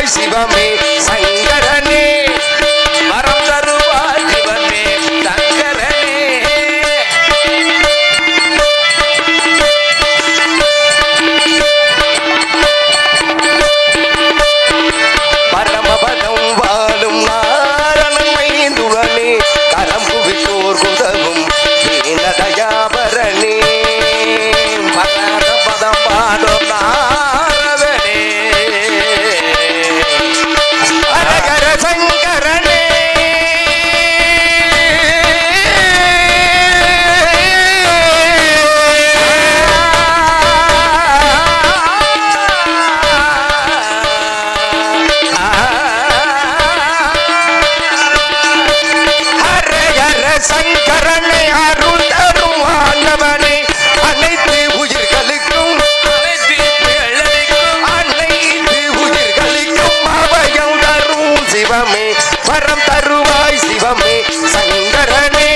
தருவாய் சிவமே சங்கரனே வரம் தருவாய் சிவமே சங்கரனே பரமபதம் வாழும் நாரணன் மைந்துடனே கரம்பு விட்டோர் குதவும் தயாபரணி பதம் பாடும் நாரதனே ஹரஹர சங்கரனே ஹரஹர சங்கரனே அருள் தரும் ஆண்டவனே அனைத்து உயிர்களுக்கும் அபயம் தரும் சிவமே வரம் தருவாய் சிவமே சங்கரனே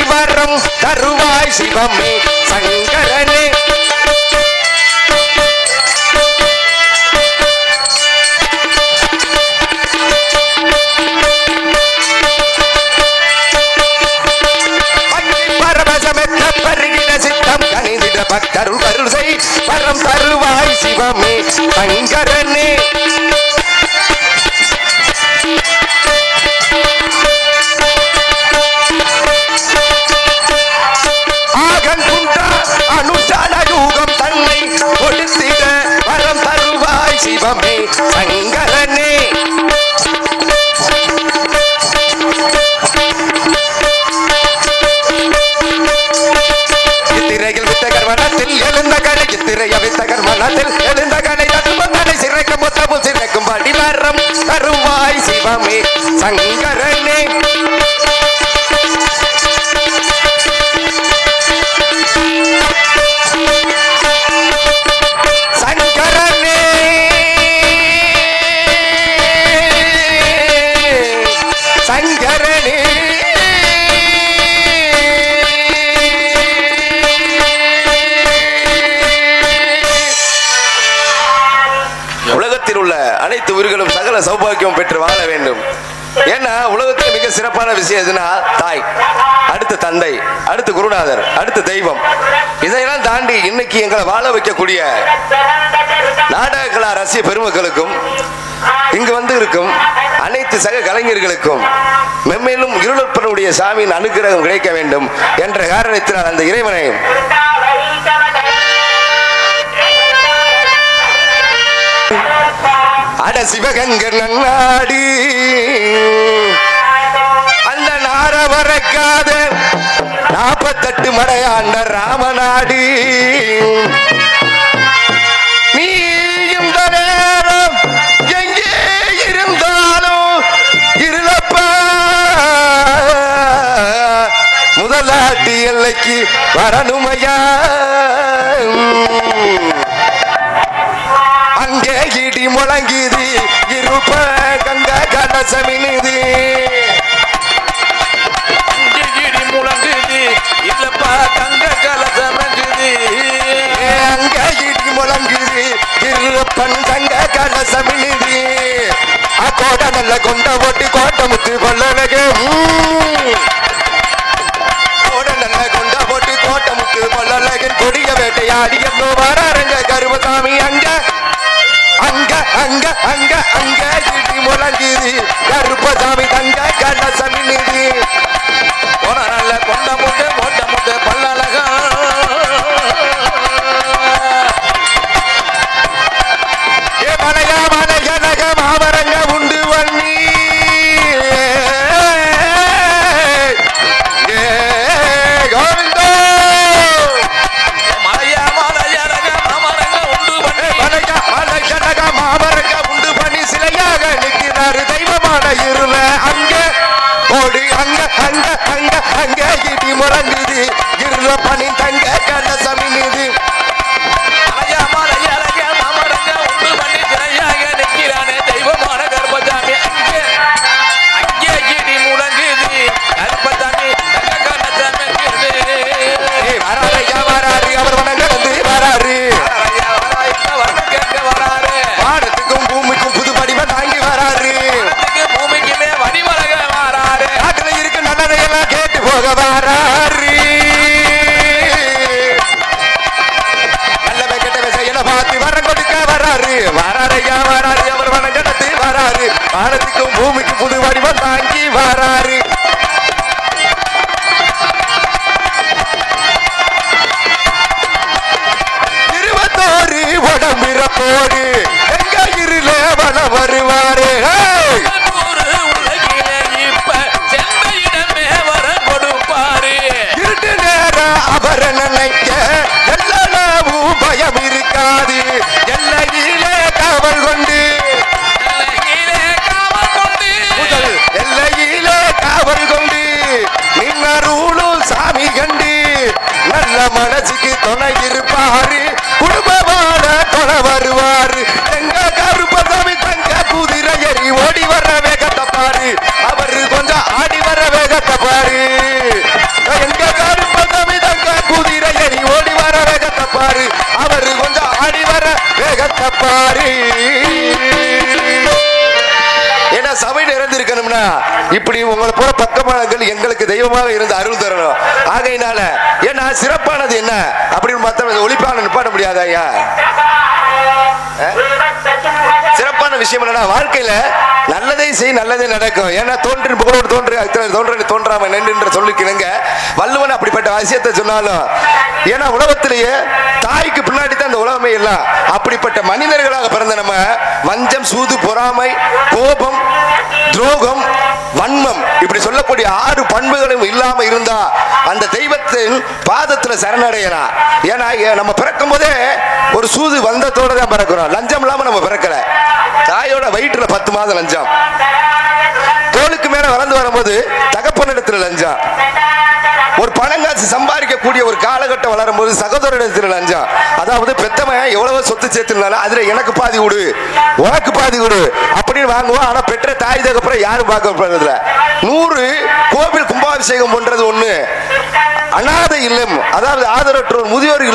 வரம் தருவாய் சிவமே சங்கரனே பரவசமெத்த பருகிட சித்தம் கனிந்திட பக்தருள் அருள் செய் வரம் தருவாய் சிவமே சங்கரனே சிவமே சங்கரனே சித்திரையில் வித்தகர் மனத்தில் எழுந்த கலை சித்திரைய வித்தகர் மனத்தில் எழுந்த கலை தத்துவங்களை சிறைக்கும் முத்தமும் சிறைக்கும் வடிவரம் தருவாய் சிவமே சங்கரனே அனைத்து உயிர்களும் சகல சௌபாக்கியம் பெற்று வாழ வேண்டும். ஏன்னா உலகத்தில் மிக சிறப்பான விஷயம் எதுனா தாய், அடுத்து தந்தை, அடுத்து குருநாதர், அடுத்து தெய்வம். இதையெல்லாம் தாண்டி இன்னைக்கு எங்களை வாழ வைக்கக்கூடிய நாடக கலா ரசிக பெருமக்களுக்கும் இங்கு வந்து இருக்கும் அனைத்து சக கலைஞர்களுக்கும் மென்மேலும் இருளப்பனுடைய சாமியின் அனுகிரகம் கிடைக்க வேண்டும் என்ற காரணத்தினால் அந்த இறைவனை அட சிவகங்கர் நன்னாடி அந்த நார வரக்காத 48 மடையாண்ட ராமநாடி நீ இந்த நேரம் எங்கே இருந்தாலும் இருளப்பா முதலாட்டி எல்லைக்கு வரணுமையா அங்கே இடி முழங்குது இருப்ப கங்க கலசமினுது இடி முழங்குது இல்லப்பா கங்க கலசமினுது அங்க இடி முழங்குது இருப்பன் கங்க கலசமினுது அக்கோட நல்ல கொண்ட ஓட்டி கோட்டை முத்து கொள்ளலக கோட நல்ல கொண்ட போட்டு கோட்டை முத்து கொள்ளலகன் கொடிய வேட்டையாடி என்னோ வராருங்க கருமசாமி அங்க அங்க அங்க அங்க அங்க இடி முழங்குது கருப்பசாமி தங்க கலசமினுது போன நல்ல கொண்ட முட்டு கோட்டை முட்டு பல்லழக ஏ மலையா மலையழக மாவரங்க உண்டு வண்ணி ஏ கோவிந்தோ மலையா மலையழக மாவரங்க உண்டு வண்ணி மலையா மலையழக மாவரங்க உண்டு பண்ணி சிலையாக நிற்கிறாரு தெய்வமான இருள அங்க ஓடி அங்க அங்க அங்க அங்க இடி முழங்குது இருள பணி தங்க கலசமினுது மலையா மலையழக மாவரங்க வானத்துக்கும் பூமிக்கும் புது வடிவம் தாங்கி வராரு. இருபத்தோரு உடம்பிறப்போடு எங்க இருள வள வருவாரு. இருட்டு நேரம் அவரை நினைக்க எல்லாவும் பயம் இருக்காது. எல்லையிலே காவல் கொண்டு எல்லையிலே காவல் கொண்டு நின்னருளும் சாமி கண்டு நல்ல மனசுக்கு துணை இருப்பாரு. குடும்பமான துணை வருவாரு. எங்க கருப்பசாமி தங்க குதிரை ஏறி ஓடி வர வேகத்தை பாரு. அவரு கொஞ்சம் ஆடி வர வேகத்தை பாரு. எங்க கருப்பசாமி தங்க குதிரை ஏறி ஓடி வர வேகத்தை பாரு. அவரு கொஞ்சம் ஆடி வர வேகத்தை பாரு. ஏன்னா சபை நிறைந்திருக்கணும்னா இப்படி உங்களை போல பக்கமானங்கள் எங்களுக்கு தெய்வமாக இருந்து அருள் தரணும். ஆகையினால ஏன்னா சிறப்பானது என்ன அப்படின்னு மற்ற ஒளிப்பான நிப்பாட்ட முடியாத ஐயா. சிறப்பான விஷயம் என்னன்னா வாழ்க்கையில நல்லதை செய் நல்லதே நடக்கும். ஏன்னா தோன்றின் புகழோடு தோன்றாம நின்று சொல்லிக்கிறங்க வள்ளுவன் அப்படிப்பட்ட விஷயத்தை சொன்னாலும் ஏன்னா உலகத்திலேயே தாய்க்கு பின்னாடி தான் இந்த உலகமே எல்லாம். அப்படிப்பட்ட மனிதர்களாக பிறந்த நம்ம வஞ்சம் சூது பொறாமை கோபம் துரோகம் வன்மம் இப்படி சொல்லக்கூடிய 6 பண்புகளும் இல்லாம இருந்தா அந்த தெய்வத்தின் பாதத்துல சரணடையலாம். ஏன்னா நம்ம பிறக்கும் போதே ஒரு சூது வந்தத்தோட தான் பிறக்கிறோம். லஞ்சம் இல்லாம நம்ம பிறக்கல. தாயோட வயிற்றுல 10 மாதம் லஞ்சம். தோளுக்கு மேல வளர்ந்து வரும்போது தகப்பனிடத்துல லஞ்சம். ஒரு பணங்காசு சம்பாதிக்கக்கூடிய ஒரு காலகட்டம் வளரும் போது சகோதரத்தில் லஞ்சம். அதாவது பெத்தவன் எவ்வளவு சொத்து சேர்த்துனாலும் அதுல எனக்கு பாதி கொடு உனக்கு பாதி கொடு அப்படின்னு வாங்குவோம். ஆனா பெற்ற தாய் தகப்பறம் யாரும் பார்க்கப்படுறதுல 100 கோவில் கும்பாபிஷேகம் பண்றது ஒண்ணு, அநாதை இல்லம் அதாவது ஆதரவற்றோர் முதியோர்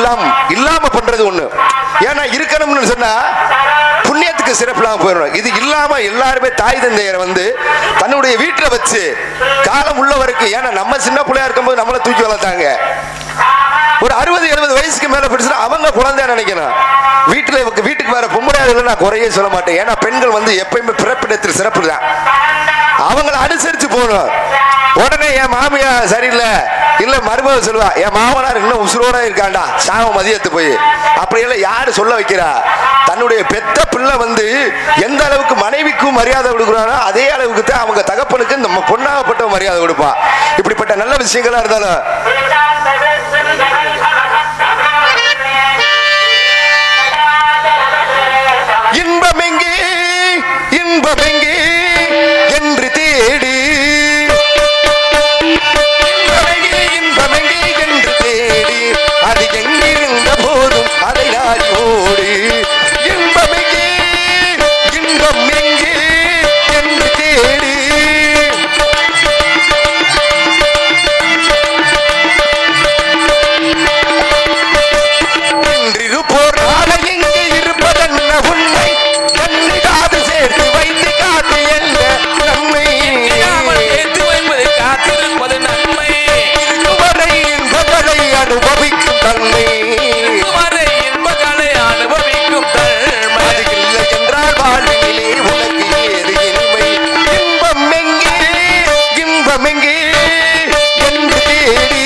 இல்லாம பண்றது ஒண்ணு. ஏன்னா இருக்கணும்னு சொன்னா புண்ணியத்துக்கு சிறப்பு இல்லாம போயிடும். இது இல்லாம எல்லாருமே தாய் தந்தையரை வந்து தன்னுடைய வீட்டுல வச்சு காலம் உள்ள வரைக்கும். ஏன்னா நம்ம சின்ன பிள்ளையா இருக்கும்போது நம்மளை தூக்கி வளர்த்தாங்க. ஒரு 60-70 வயசுக்கு மேல பிடிச்சா அவங்க குழந்தையா நினைக்கணும். வீட்டுக்கு வேற பொம்பளையாளர்கள் நான் குறையே சொல்ல மாட்டேன். ஏன்னா பெண்கள் வந்து எப்பயுமே பிறப்பிடத்தில் சிறப்பு தான். அவங்களை அனுசரிச்சு போகணும். உடனே என் மாமியா சரியில்லை இல்ல மருமக சொல்லுவா என் மாமனார் இன்னும் உசுரோட இருக்காண்டா சாம மதியத்து போய் அப்படியெல்லாம் யாரு சொல்ல வைக்கிறா? தன்னுடைய பெத்த பிள்ளை வந்து எந்த அளவுக்கு மனைவிக்கும் மரியாதை கொடுக்குறானோ அதே அளவுக்கு தான் அவங்க தகப்பனுக்கு நம்ம பொண்ணாகப்பட்ட மரியாதை கொடுப்பா. இப்படிப்பட்ட நல்ல விஷயங்களா இருந்தாலும் இன்பமெங்கே இன்பமெங்கே என்று தேடி இன்பமெங்கே என்று தேடி அது எங்கிருந்த போதும் அதை நாடி ஓடி இன்பமெங்கே இன்பம் எங்கே என்று தேடி இன்றிருப்போர் நாளை எங்கே இருப்பதென்ன உண்மை கண்ணு காது சேர்த்து வைத்து காத்து என்ற நன்மை காத்திருப்பது நன்மை இதுவரை இன்பங்களை அனுபவிக்கும் தன்மை இன்பங்களை அனுபவிக்கும் தன்மை அது இல்லை என்றால் வாழ்விலே உனக்கு ஏது இன்மை இன்பம் எங்கே இன்பம் எங்கே என்று தேடி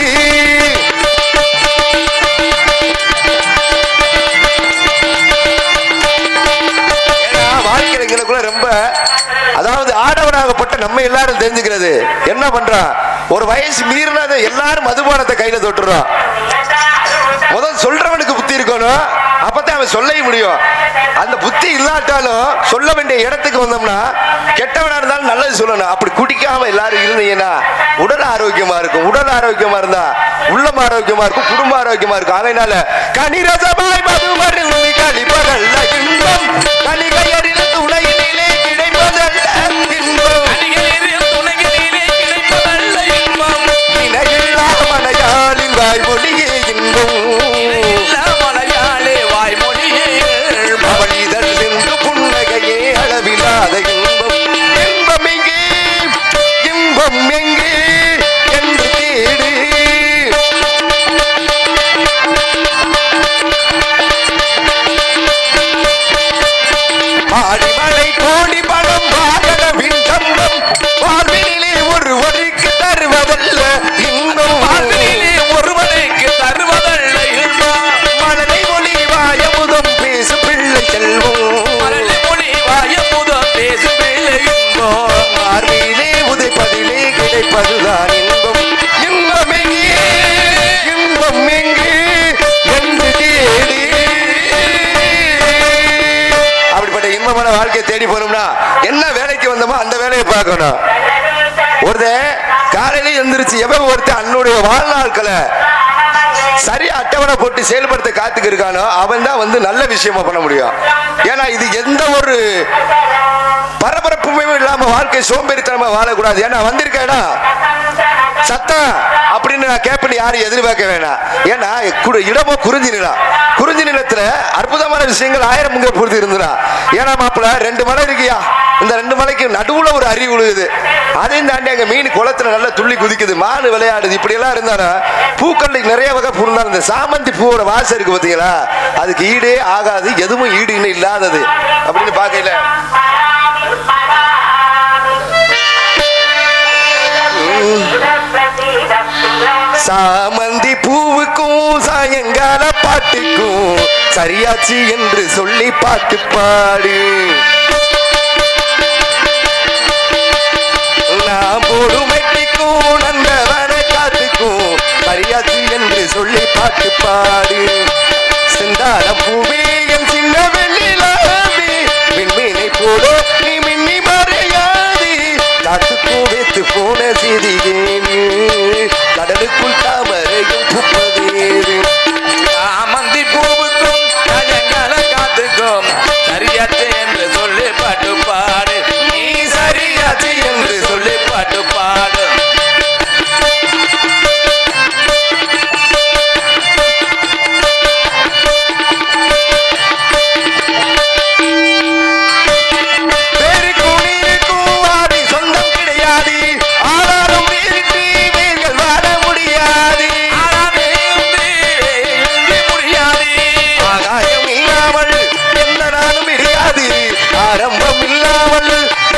வாழ்க்கைக்குள்ள ரொம்ப அதாவது ஆடவனாகப்பட்ட நம்ம எல்லாரும் தெரிஞ்சுக்கிறது என்ன பண்றான் ஒரு வயசு மீறினதை எல்லாரும் மதுபானத்தை கையில தொட்டுறோம். முதல் சொல்றவனுக்கு புத்தி இருக்கணும் அப்பதான் அவன் சொல்ல முடியும். அந்த புத்தி இல்லாட்டாலும் சொல்ல வேண்டிய இடத்துக்கு வந்தோம்னா கெட்டவனா இருந்தாலும் நல்லது சொல்லணும். அப்படி குடிக்காம எல்லாரும் இருந்தீங்கன்னா உடல் ஆரோக்கியமா இருக்கும். உடல் ஆரோக்கியமா இருந்தா உள்ளம் ஆரோக்கியமா இருக்கும், குடும்ப ஆரோக்கியமா இருக்கும். அதனால கனிரசமாய் மதுமருந்து கழிப்பதல்ல இன்பம் கனிகையரில் துணையிலே கிடைப்பதல்ல இன்பம் இணையில்லா மலையாளின் வாய்மொழியே இன்பம் அவள் இதழ் நின்று புன்னகையே அளவில்லாத இன்பம் இன்பம் எங்கே இன்பம் எங்கே என்று தேடு சந்தோஷமான வாழ்க்கையை தேடி போனோம்னா என்ன வேலைக்கு வந்தோமோ அந்த வேலையை பார்க்கணும். ஒருத்தன் காலையில எந்திரிச்சு எவன் ஒருத்தன் அன்னுடைய வாழ்நாட்களை சரியா அட்டவணை போட்டு செயல்படுத்த காத்துக்கு இருக்கானோ அவன் தான் நல்ல விஷயமா பண்ண முடியும். ஏன்னா இது எந்த ஒரு பரபரப்புமே இல்லாம வாழ்க்கை சோம்பேறித்தனமா வாழக்கூடாது. ஏன்னா வந்திருக்கேனா சத்தம் அப்படின்னு நான் கேட்பேன் யாரும் எதிர்பார்க்க வேணாம். ஏன்னா இடமோ குறிஞ்சி நிலம், குறிஞ்சி நிலத்துல அற்புதமான விஷயங்கள் 1000 பொறுத்து இருந்தா. ஏன்னா மாப்பிள்ள 2 மலை இருக்கியா, இந்த 2 மலைக்கு நடுவுல ஒரு அருவி விழுகுது. அதையும் தாண்டி அங்க மீன் குளத்துல நல்லா துள்ளி குதிக்குது, மானு விளையாடுது. இப்படி எல்லாம் இருந்தானா பூக்கள் நிறைய வகை பூ இருந்தாலும் இந்த சாமந்தி பூவோட வாசம் இருக்கு பாத்தீங்களா, அதுக்கு ஈடே ஆகாது, எதுவும் ஈடு இன்னும் இல்லாதது அப்படின்னு பாக்கல. சாமந்தி பூவுக்கும் சாயங்கால பாட்டுக்கும் சரியாச்சு என்று சொல்லி பாட்டு பாடு. நான் போடும் வெட்டிக்கும் நந்தவன காத்துக்கும் சரியாச்சு என்று சொல்லி பாட்டு பாடு. செந்தார பூவே என் சின்ன வெள்ளிலாவே விண்மீனை போல நீ மின்னி மறையாது. காத்துக்கும் வைத்து போன சிறிகேனு கடலுக்குள் தாமரையும் புப்பதேது. சாமந்தி பூவுக்கும் சாயங்கால காத்துக்கும் சரியாச்சு என்று சொல்லி பாட்டு பாடு. நீ சரியாச்சு என்று சொல்லி பாட்டு பாடு. ஆரம்பம் இல்லாமல்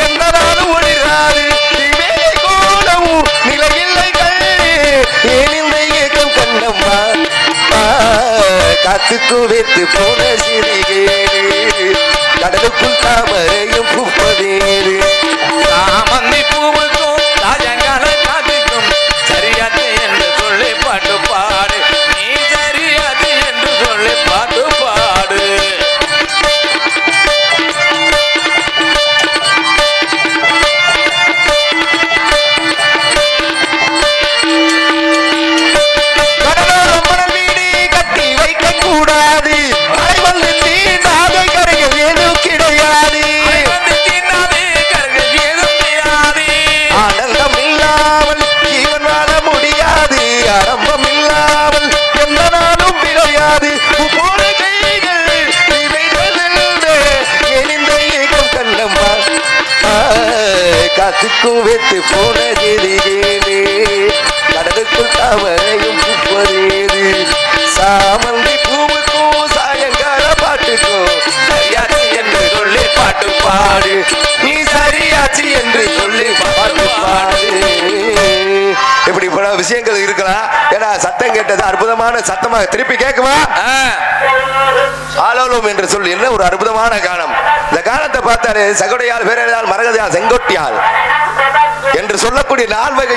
எந்த நாளும் ஒளிராது. நிலையில்லைகள் ஏன் இந்த ஏக்கம் கண்ணம்மா. காத்துக்கு வைத்து போன சிறிகேடு கடலுக்குள் தாமரையும் புப்பதேறு. சாமந்தி பூவுக்கும் சாயங்கால காத்துக்கும் சரியாச்சு என்று சொல்லி பாட்டு பாடு. நீ சரியாச்சு என்று சொல்லி பாட்டு பாடு. கூடாது அலை வந்து தீண்டாத கரைகள் ஏதும் கிடையாது. ஆனந்தம் இல்லாமல் ஜீவன் வாழ முடியாது. ஆரம்பம் இல்லாமல் எந்த நாளும் விளையாது. போன கைகள் எனிந்த ஏகம் கண்ணம்மா. காத்துக்கும் வைத்து போன ஜெரிகேனே கடலுக்குள் தாமரையும் புப்பதேது. சாமந்தி பூவுக்கும் சாயங்கால பாட்டுக்கும் சரியாச்சு என்று சொல்லி பாட்டு பாடு. நீ சரியாச்சு என்று சொல்லி பாட்டு பாடு. இப்படி பல விஷயங்கள் இருக்கலாம். ஏன்னா சத்தம் கேட்டது அற்புதமான சத்தமாக திருப்பி கேட்குமா? ஆலோலம் என்று சொல்லி என்ன ஒரு அற்புதமான கானம். இந்த கானத்தை பார்த்தாரு சகோடையால் பேரையால் மரகதையால் செங்கோட்டியால் என்று சொல்லக்கூடிய 4 வகை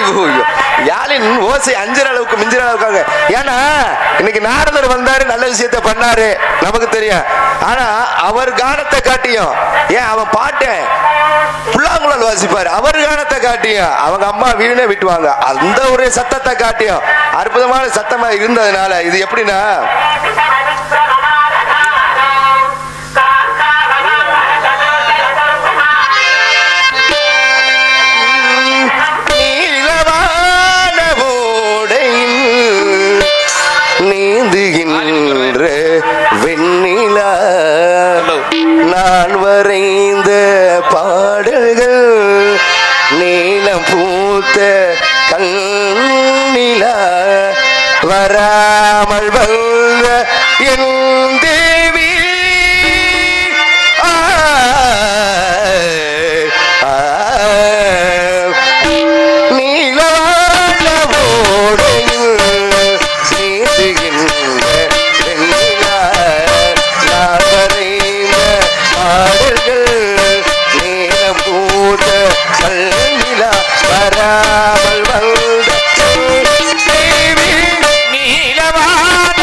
யாழின் ஓசை 5 அளவுக்கு மிஞ்சிற அளவுக்காக. ஏன்னா இன்னைக்கு நாரதர் வந்தாரு, நல்ல விஷயத்தை பண்ணாரு நமக்கு தெரியும். ஆனா அவர் கானத்தை காட்டியும், ஏன் அவன் பாட்டு புல்லாங்குழல் வாசிப்பாரு, அவர் கானத்தை காட்டியும் அவங்க அம்மா வீணே விட்டுவாங்க. அந்த ஒரு சத்தத்தை காட்டியும் அற்புதமான சத்தமா இருந்ததுனால இது எப்படின்னா நீந்துகின்ற வெண்ணிலா நான் வரைந்த பாடல்கள் நீலம் பூத்த கண்ணிலா வராமல் வந்த என் தேவி. வராமல் வந்த தேவி நீலவான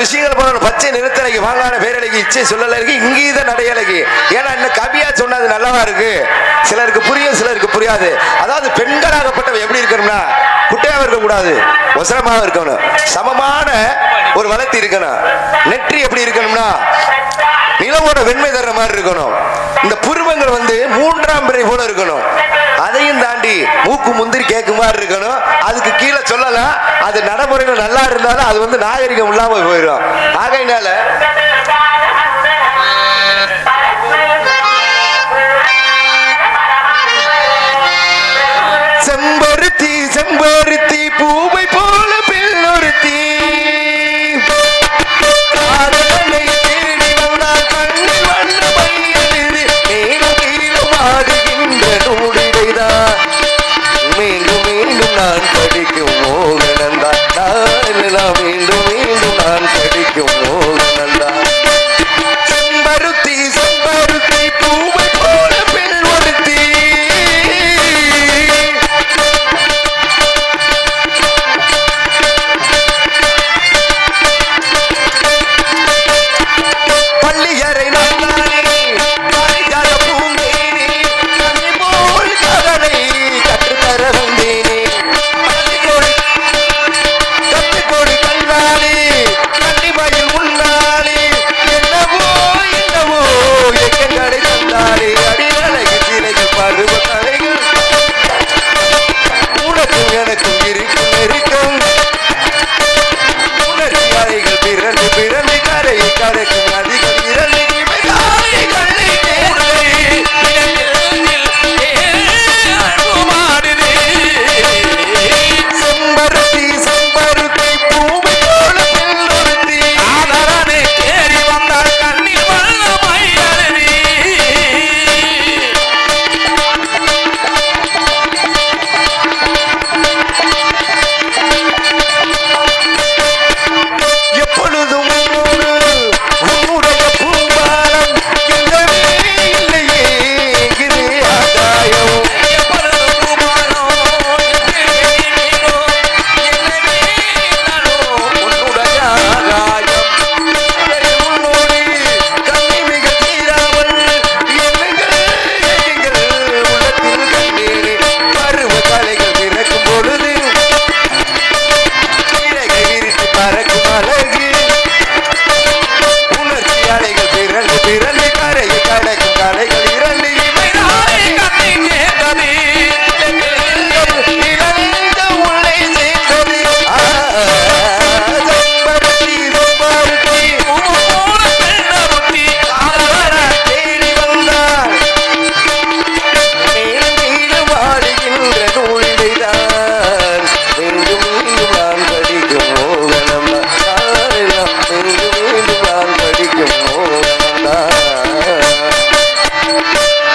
விஷயங்கள் போன பச்சை நிறுத்தலைக்கு வாங்கான பேரழகி இச்சை சொல்லலைக்கு இங்கீத நடையழகி. ஏன்னா இன்னும் கவியா சொன்னது நல்லவா இருக்கு, சிலருக்கு புரியும் சிலருக்கு புரியாது. அதாவது பெண்களாகப்பட்டவ எப்படி இருக்கணும்னா குட்டையாக இருக்க கூடாது, ஒசரமாக இருக்கணும், சமமான ஒரு வளர்த்தி இருக்கணும். நெற்றி எப்படி இருக்கணும்னா நிலவோட வெண்மை தர்ற மாதிரி இருக்கணும். இந்த புருவங்கள் மூன்றாம் பிறை போல இருக்கணும். அதையும் தாண்டி மூக்கு முந்திரி கேக்கு மாதிரி இருக்கணும். அதுக்கு கீழே சொல்லலாம், அது நடைமுறையில் நல்லா இருந்தாலும் அது நாகரிகம் இல்லாம போயிடும். ஆகையினால செம்பருத்தி செம்பருத்தி பூவை போல பெண்ணொருத்தி மீண்டும் மீண்டும் நான் படிக்கும் மோகனந்தா, மீண்டும் மீண்டும் நான் படிக்கும் மோகனந்தா. செம்பருத்தி செம்பருத்தி பூவை போல பெண் ஒருத்தி பள்ளியறை நானே பாரிஜாத பூந்தேனே கண்ணி போல் கதனை கற்றுத்தர வந்தேனே கத்துக்கொடி கண்ணாலே கண்ணிமையில் உன்னாலே என்னவோ என்னவோ எக்கங்களை தந்தாலே அடிவழகு சிலைகள் பருவ கலைகள் உனக்கும் எனக்கும் இருக்கும் நெருக்கம் உணர்ச்சி அலைகள் பிறந்து பிறந்து கரையை கரைக்கும் நதிகள் இரண்டு செம்பருத்தி செம்பருத்தி பூவை போல பெண்ணொருத்தி ஆதரனே தேறி வந்தால் கண்ணில் வல்லமையழகி. எப்பொழுதும் உன்னுடைய பூம்பாலம் எங்கவே இல்லையே இது ஆதாயம். எப்பொழுதும் பூமானோ, எங்கேனோ, என்னவே நானோ உன்னுடைய ஆகாயம். உன்னோடு கண்ணி மிக தீராமல் எண்ணங்கள் எண்ணங்கள் உள்ளத்தில் கண்டேனே. பருவ கலைகள் பிறக்கும் பொழுது இறகை விரித்து பறக்கும் அழகு உணர்ச்சி அலைகள் பிறந்து பிறந்து கரையை கடக்கும் கலைகள் இரண்டு நாளை கண்ணை கேட்டது. இழந்த உள்ளே சேர்ந்தது. செம்பருத்தி செம்பருத்தி பூவோட பெண்ணொருத்தி. ஆதரனே தேடி வந்தார் மேலும் கீழும் ஆடுகின்ற நூலிடைதான் மீண்டும் மீண்டும் நான் படிக்கும் மோகனம் மீண்டும் மீண்டும் நான் படிக்கும் மோகனம்.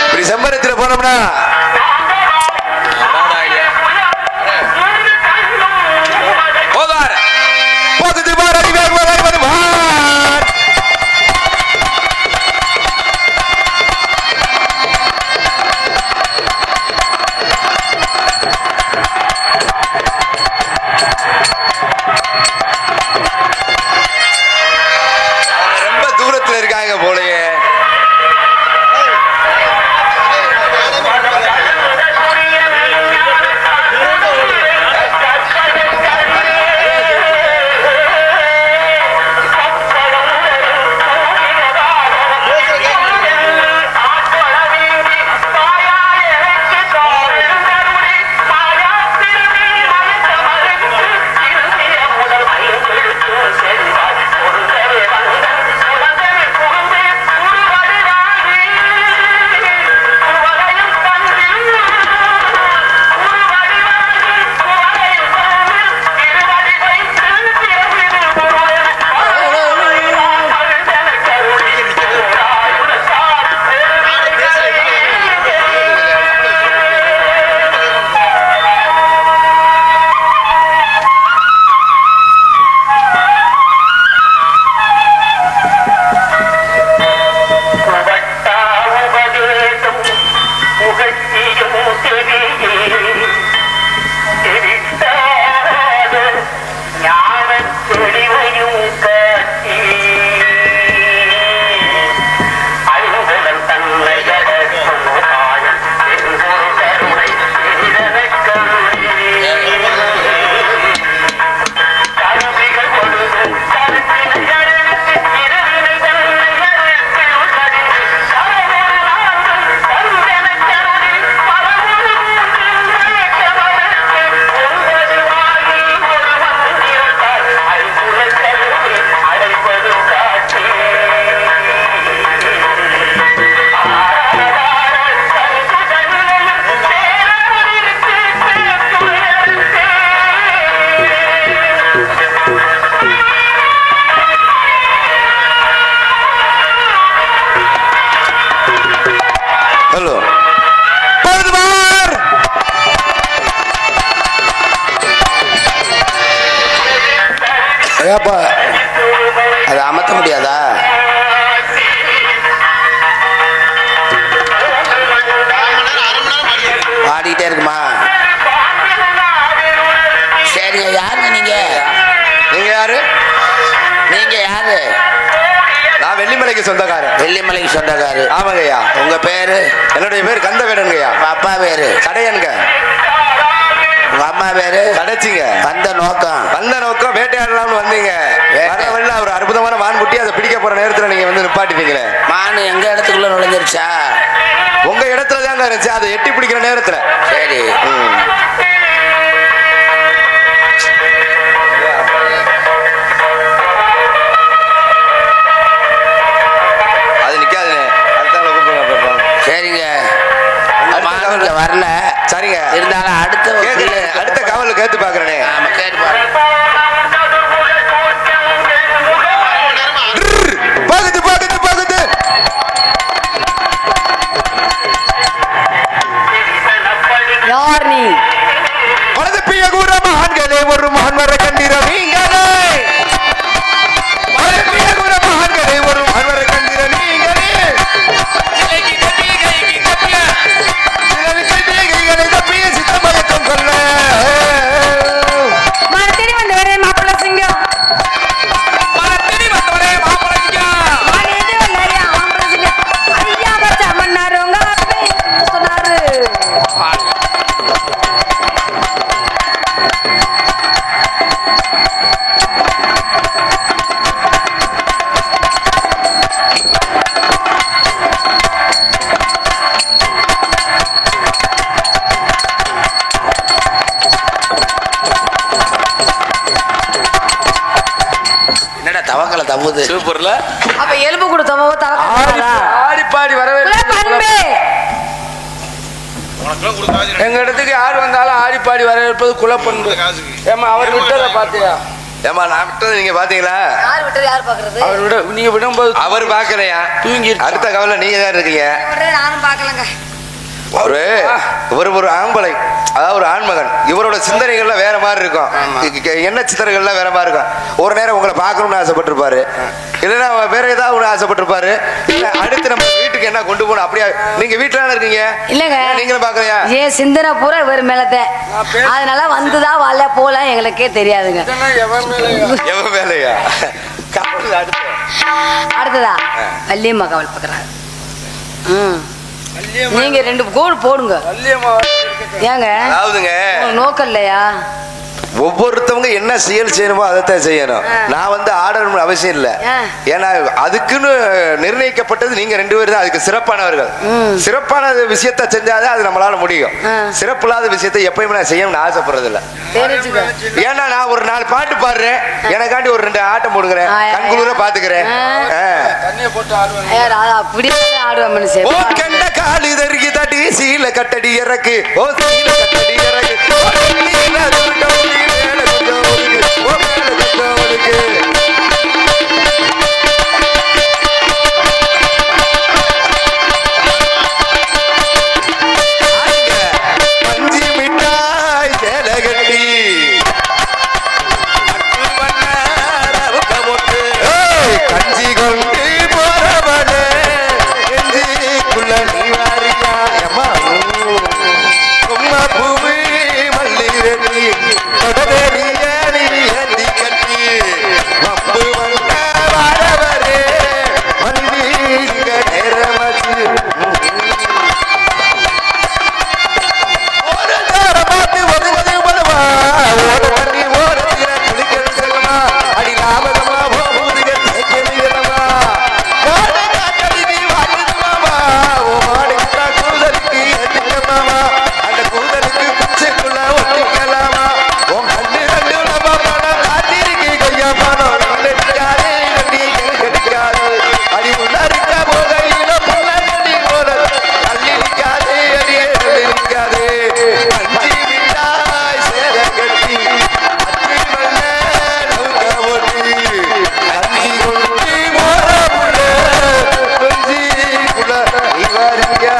இப்படி செம்பருத்தில போனோம்னா போகார பகுதி பாரதி வருவார். ரொம்ப தூரத்துல இருக்காங்க போலயே. ஏப்பா அதை அமர்த்த முடியாதா? பாடிக்கிட்டே இருக்குமா? சரிங்க. யாருங்க நீங்க? நீங்க யாரு? நீங்க யாரு? நான் வெள்ளிமலைக்கு சொந்தக்காரன். வெள்ளிமலைக்கு சொந்தக்காரு. ஆமாங்கய்யா. உங்க பேரு? என்னுடைய பேர் கந்தவேடனுங்கய்யா. உங்க அப்பா பேரு? கடையனுங்க. உங்க அம்மா பேரு? கடைச்சிங்க. வந்த நோக்கம்? வந்த நோக்கம் வேட்டையாடலாம்னு வந்தீங்க. வரவழில ஒரு அற்புதமான மான் குட்டி, அதை பிடிக்க போற நேரத்துல நீங்க வந்து நிப்பாட்டிட்டீங்களே. மானு எங்க இடத்துக்குள்ள நுழைஞ்சிருச்சா? உங்க இடத்துல தாங்க இருந்துச்சு, அதை எட்டி பிடிக்கிற நேரத்துல. சரி. அது நிக்காதுண்ணே. அடுத்தால கூப்பிடுங்க. சரிங்க. மானுல வரல. சரிங்க. இருந்தாலும் அடுத்த காவல கேட்டு பாக்குறேனே. கேட்டு பாருங்க. பாக்குது பாக்குது பாக்குது. யார் நீ? வலது பிய கூட மகான்களே, ஒரு மகான் வர கண்டிரவீங்களே. வலது பிய கூட மகான்களே, ஒரு மகான் வர கண்டிரவீங்களே. தப்பிய சித்தமகத்தம் கொல்ல மரத்தடி வந்தவரே மாப்பிள்ள சிங்கம். மரத்தடி வந்தவரே மாப்பிள்ளை சிங்கம். மரத்தடி வந்தவரே மாப்பிள்ள சிங்கம். ஐயா பச்சை மன்னாரு உங்க அப்பே என்ன சொன்னாரு? என்னடா தவக்கல தப்புது? சூப்பர்ல. அப்ப எலும்பு கொடுத்தவோ தவக்கா? ஆடி பாடி வரவே பண்பே. எங்க இடத்துக்கு யார் வந்தாலும் ஆடிப்பாடி வரவேற்பது குலப்பண்பு. ஏமா அவர் விட்டதை பாத்தியா? ஏமா நான் விட்டது நீங்க பாத்தீங்களா? யார் விட்டது யார் பாக்குறது? அவர் விட நீங்க விடும்போது அவர் பாக்கலையா? தூங்கிருச்சு. அடுத்த கவலை நீங்க தான் இருக்கீங்க. நானும் பாக்கலங்க. ஒரு ஆம்பளை, அதாவது ஒரு ஆண்மகன். இவரோட சிந்தனைகள்ல வேற மாதிரி இருக்கும். என்ன சிந்தனைகள்ல வேற மாதிரி இருக்கும். ஒரு நேரம் உங்களை பார்க்கணும்னு ஆசைப்பட்டிருப்பாரு, இல்லைன்னா வேற ஏதாவது ஒன்று ஆசைப்பட்டிருப்பாரு. இல்ல அடுத்து நம்ம வீட்டுக்கு என்ன கொண்டு போகணும் அப்படியா? நீங்க வீட்டுல இருக்கீங்க இல்லங்க, நீங்களும் பாக்கலையா? ஏன் சிந்தனை பூரா இவர் மேலதான். அதனால வந்துதான் வரல போல எங்களுக்கே தெரியாதுங்க. எவன் வேலையா? அடுத்ததா வள்ளியம்மா கவல் பாக்குறாங்க. நீங்க 2 கோல் போடுங்க. ஏங்க அதாவதுங்க, நோக்கம் இல்லையா? ஒவ்வொருத்தவங்க என்ன செயல் செய்யணுமோ அதைத்தான் செய்யணும். நான் வந்து ஆடணும்னு அவசியம் இல்லை. ஏன்னா அதுக்குன்னு நிர்ணயிக்கப்பட்டது நீங்க 2 பேரும் தான். அதுக்கு சிறப்பானவர்கள். சிறப்பான விஷயத்த செஞ்சாதான் அது நம்மளால முடியும். சிறப்பு இல்லாத விஷயத்தை எப்பயுமே நான் செய்யணும்னு ஆசைப்படுறது இல்லை. ஏன்னா நான் ஒரு 4 பாட்டு பாடுறேன், எனக்காண்டி ஒரு 2 ஆட்டம் போடுகிறேன், கண்குளிர பாத்துக்கிறேன். காலு தருகி தட்டி சீல கட்டடி இறக்கு, ஓ சீல கட்டடி இறக்கு, பஞ்சி மிட்டாய் சேல கட்டி கஞ்சி கொண்டு போறவனே நெஞ்சிக்குள்ள நீ வாரியா அம்மா பூமி மல்லி ரெட்டி தொடரிய நீ ஏந்தி கட்டி வம்பு வந்த வாரவரே மல்லி இங்க நேரமாச்சு. ஒரு நேரம் பார்த்து ஒதுவது வருவா, ஓட தண்ணி ஓரத்தில குளிக்கிறது செல்லமா, அடி லாபகமா போகுதுக தேய்க்கிறமா, மாடு காத்தடி நீ வாங்குதுமாமா, ஓ மாடு கிட்ட கூதலுக்கு ஏத்திக்கமாமா, அந்த கூதலுக்கு குச்சைக்குள்ள ஒட்டிக்கலாமா, உன் கண்ணு நம்ம பணம் காத்திருக்கி கையா பணம் கிடைக்காது, கட்டி கிடைக்காது, அடி உள்ளாருக்க போகையில புள்ள கட்டி போற தள்ளி நிற்காது, அடியே தள்ளி நிற்காது. அஞ்சி மிட்டாய் சேர கட்டி அத்தி மல்ல நவுக்க ஓட்டி அஞ்சி கொண்டு போற புள்ள கொஞ்சிக்குள்ள நீ வாரியா.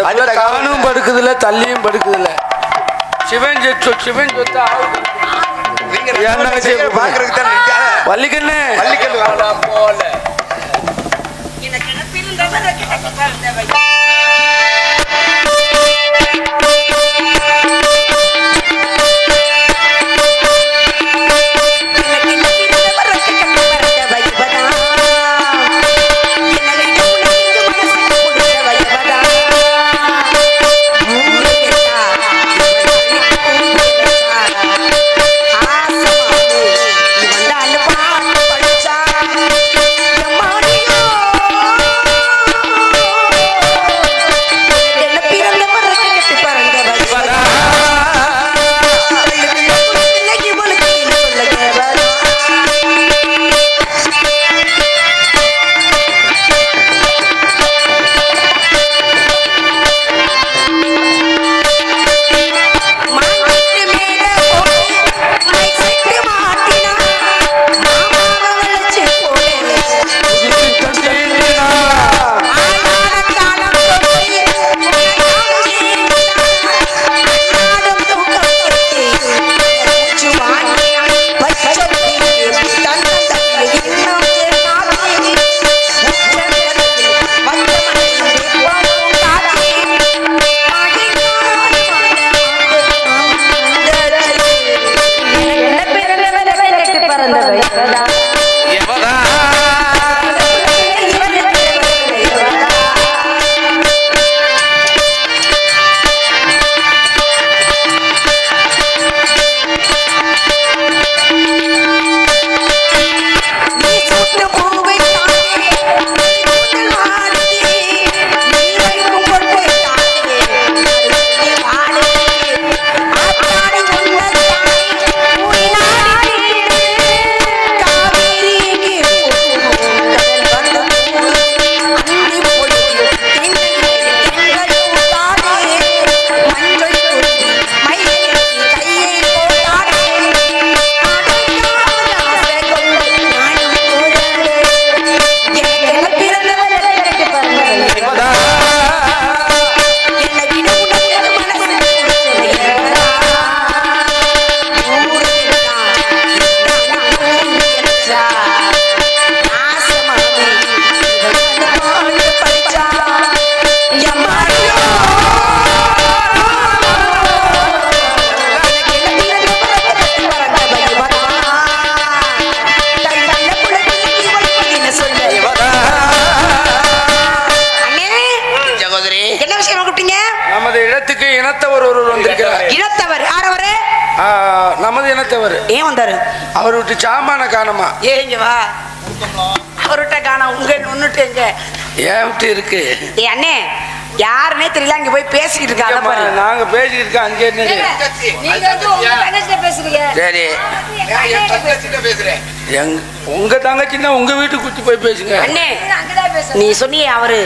அடுத்த காணும் கவனம் படுக்குதுல, தள்ளியும் படுக்குதுல. சிவன் சொத்து நீங்க ஏன் தங்கச்சி பாக்குறதுக்கு தான் நிக்காத. வள்ளிக்கண்ணு வள்ளிக்கண்ணு வேண்டாம். போல எனக்கு நினைப்பிருந்தவர் கிட்ட பாருங்க நமது இனத்தவர். ஏன் வந்தாரு? அவர் விட்டு சாமான காணமா. ஏங்க வா, அவர்கிட்ட காணோம். உங்க ஒன்னுட்டு எங்க ஏன் விட்டு இருக்கு? ஏ அண்ணே, யாருன்னே தெரியல, அங்க போய் பேசிக்கிட்டு இருக்காங்க பாரு. நாங்க பேசிக்கிட்டு இருக்கோம். அங்கே என்ன நீங்க வந்து உங்க தங்கச்சிட்ட பேசுறீங்க. சரி, உங்க தங்கச்சின்னா உங்க வீட்டுக்கு குத்தி போய் பேசுங்க. அண்ணே நீ சொன்னியே அவரு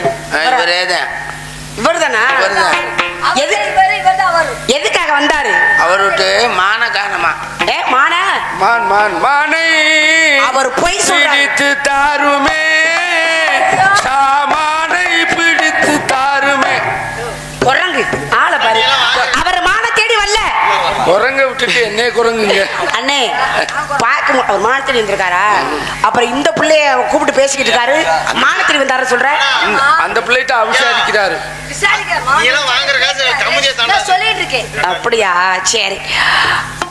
இவர்தானா? எதுக்காக வந்தாரு? அவர் விட்டு மான காணமா. மான மான் மான் மானை அவர் போய் பிடித்து தாருமே, சாமானை பிடித்து தாருமே. குரங்கு ஆளை பாரு, அவர் மான தேடி வரல. குரங்க விட்டுட்டு என்ன குரங்குங்க அண்ணே? பாக்க அவர் மான தேடி வந்திருக்காரா? அப்புறம் இந்த பிள்ளைய கூப்பிட்டு பேசிக்கிட்டு இருக்காரு. மான தேடி வந்தாரு சொல்ற. அந்த பிள்ளைகிட்ட விசாரிக்கிறாரு. அப்படியா? சரி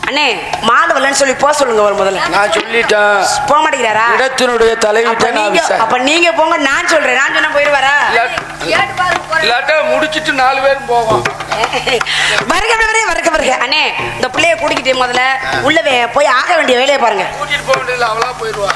அண்ணே, மாதவல்லன்னு சொல்லி போக சொல்லுங்க ஒரு முதல்ல. நான் சொல்லிட்டேன். போக மாட்டேங்கிறாரா? இடத்தினுடைய தலைவிட்ட. அப்ப நீங்க போங்க, நான் சொல்றேன். நான் சொன்னா போயிருவாரா? இல்லாட்ட முடிச்சிட்டு 4 பேரும் போவோம். வருக. அண்ணே, இந்த பிள்ளைய கூட்டிக்கிட்டே முதல்ல உள்ள போய் ஆக வேண்டிய வேலையை பாருங்க. கூட்டிட்டு போக வேண்டியதுல அவளா போயிருவா.